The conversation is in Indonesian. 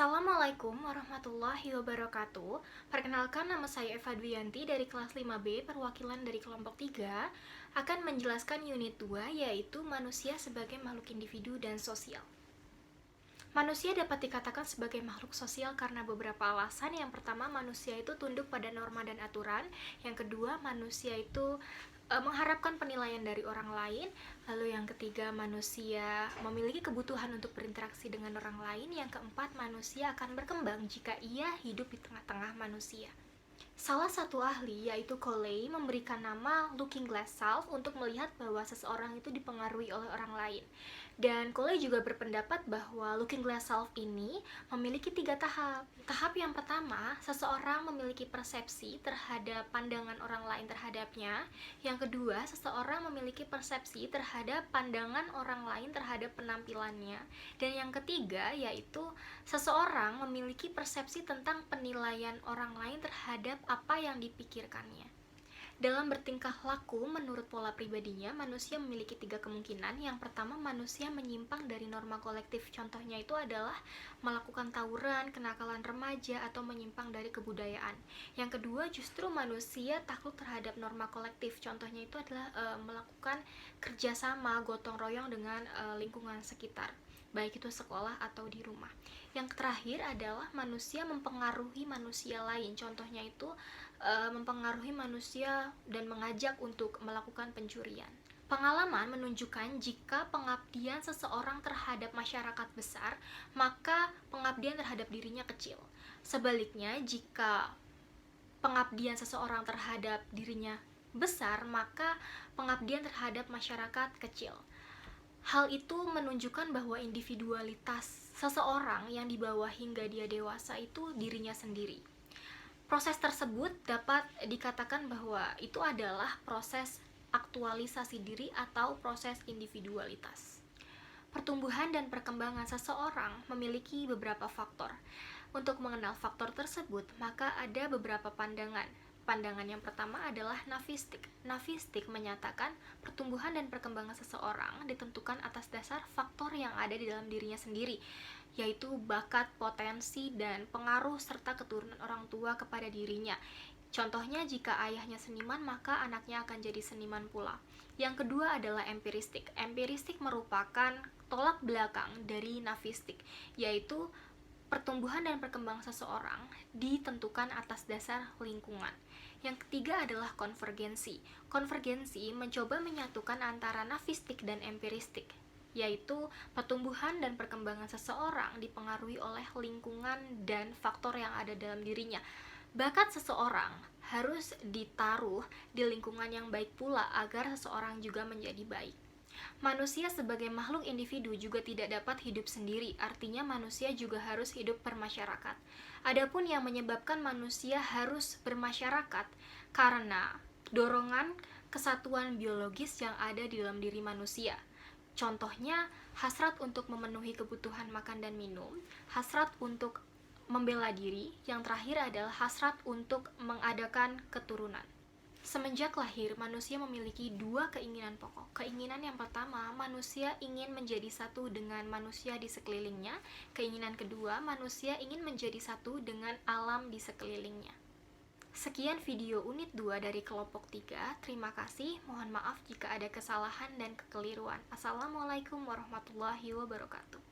Assalamualaikum warahmatullahi wabarakatuh. Perkenalkan, nama saya Eva Dwiyanti dari kelas 5B, perwakilan dari kelompok 3, akan menjelaskan unit 2, yaitu manusia sebagai makhluk individu dan sosial. Manusia dapat dikatakan sebagai makhluk sosial karena beberapa alasan. Yang pertama, manusia itu tunduk pada norma dan aturan. Yang kedua, manusia itu mengharapkan penilaian dari orang lain. Lalu yang ketiga, manusia memiliki kebutuhan untuk berinteraksi dengan orang lain. Yang keempat, manusia akan berkembang jika ia hidup di tengah-tengah manusia. Salah satu ahli, yaitu Coley, memberikan nama looking glass self untuk melihat bahwa seseorang itu dipengaruhi oleh orang lain. Dan Coley juga berpendapat bahwa looking glass self ini memiliki 3 tahap. Tahap yang pertama, seseorang memiliki persepsi terhadap pandangan orang lain terhadapnya. Yang kedua, seseorang memiliki persepsi terhadap pandangan orang lain terhadap penampilannya. Dan yang ketiga, yaitu seseorang memiliki persepsi tentang penilaian orang lain terhadap apa yang dipikirkannya. Dalam bertingkah laku, menurut pola pribadinya, manusia memiliki 3 kemungkinan. Yang pertama, manusia menyimpang dari norma kolektif. Contohnya itu adalah melakukan tawuran, kenakalan remaja, atau menyimpang dari kebudayaan. Yang kedua, justru manusia takluk terhadap norma kolektif. Contohnya itu adalah melakukan kerjasama, gotong royong dengan lingkungan sekitar, baik itu sekolah atau di rumah. Yang terakhir adalah manusia mempengaruhi manusia lain. Contohnya itu mempengaruhi manusia dan mengajak untuk melakukan pencurian. Pengalaman menunjukkan jika pengabdian seseorang terhadap masyarakat besar, maka pengabdian terhadap dirinya kecil. Sebaliknya, jika pengabdian seseorang terhadap dirinya besar, maka pengabdian terhadap masyarakat kecil. Hal itu menunjukkan bahwa individualitas seseorang yang dibawa hingga dia dewasa itu dirinya sendiri. Proses tersebut dapat dikatakan bahwa itu adalah proses aktualisasi diri atau proses individualitas. Pertumbuhan dan perkembangan seseorang memiliki beberapa faktor. Untuk mengenal faktor tersebut, maka ada beberapa pandangan. Pandangan yang pertama adalah nafistik. Nafistik menyatakan pertumbuhan dan perkembangan seseorang ditentukan atas dasar faktor yang ada di dalam dirinya sendiri, yaitu bakat, potensi, dan pengaruh serta keturunan orang tua kepada dirinya. Contohnya, jika ayahnya seniman, maka anaknya akan jadi seniman pula. Yang kedua adalah empiristik. Empiristik merupakan tolak belakang dari nafistik, yaitu pertumbuhan dan perkembangan seseorang ditentukan atas dasar lingkungan. Yang ketiga adalah konvergensi. Konvergensi mencoba menyatukan antara nafistik dan empiristik, yaitu pertumbuhan dan perkembangan seseorang dipengaruhi oleh lingkungan dan faktor yang ada dalam dirinya. Bakat seseorang harus ditaruh di lingkungan yang baik pula agar seseorang juga menjadi baik. Manusia sebagai makhluk individu juga tidak dapat hidup sendiri, artinya manusia juga harus hidup bermasyarakat. Adapun yang menyebabkan manusia harus bermasyarakat karena dorongan kesatuan biologis yang ada di dalam diri manusia. Contohnya, hasrat untuk memenuhi kebutuhan makan dan minum, hasrat untuk membela diri, yang terakhir adalah hasrat untuk mengadakan keturunan. Semenjak lahir, manusia memiliki 2 keinginan pokok. Keinginan yang pertama, manusia ingin menjadi satu dengan manusia di sekelilingnya. Keinginan kedua, manusia ingin menjadi satu dengan alam di sekelilingnya. Sekian video unit 2 dari kelompok 3. Terima kasih. Mohon maaf jika ada kesalahan dan kekeliruan. Assalamualaikum warahmatullahi wabarakatuh.